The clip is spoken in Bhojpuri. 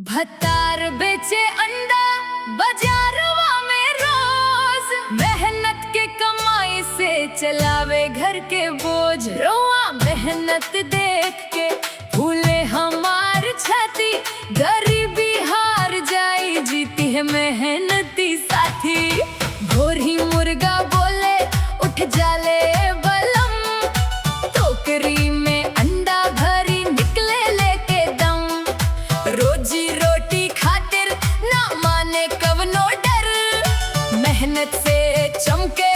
भत्तार बेचे अंडा बाजारवा में रोज, मेहनत के कमाई से चलावे घर के बोझ। रोआ मेहनत देख के फूले हमार छाती, गरीबी हार जाई जीती है मेहनती साथी। भोरी मुर्गा बोले उठ जाले बलम, टोकरी में अंडा भरी निकले लेके दम। रोजी रोटी खातिर ना माने कवनो डर, मेहनत से चमके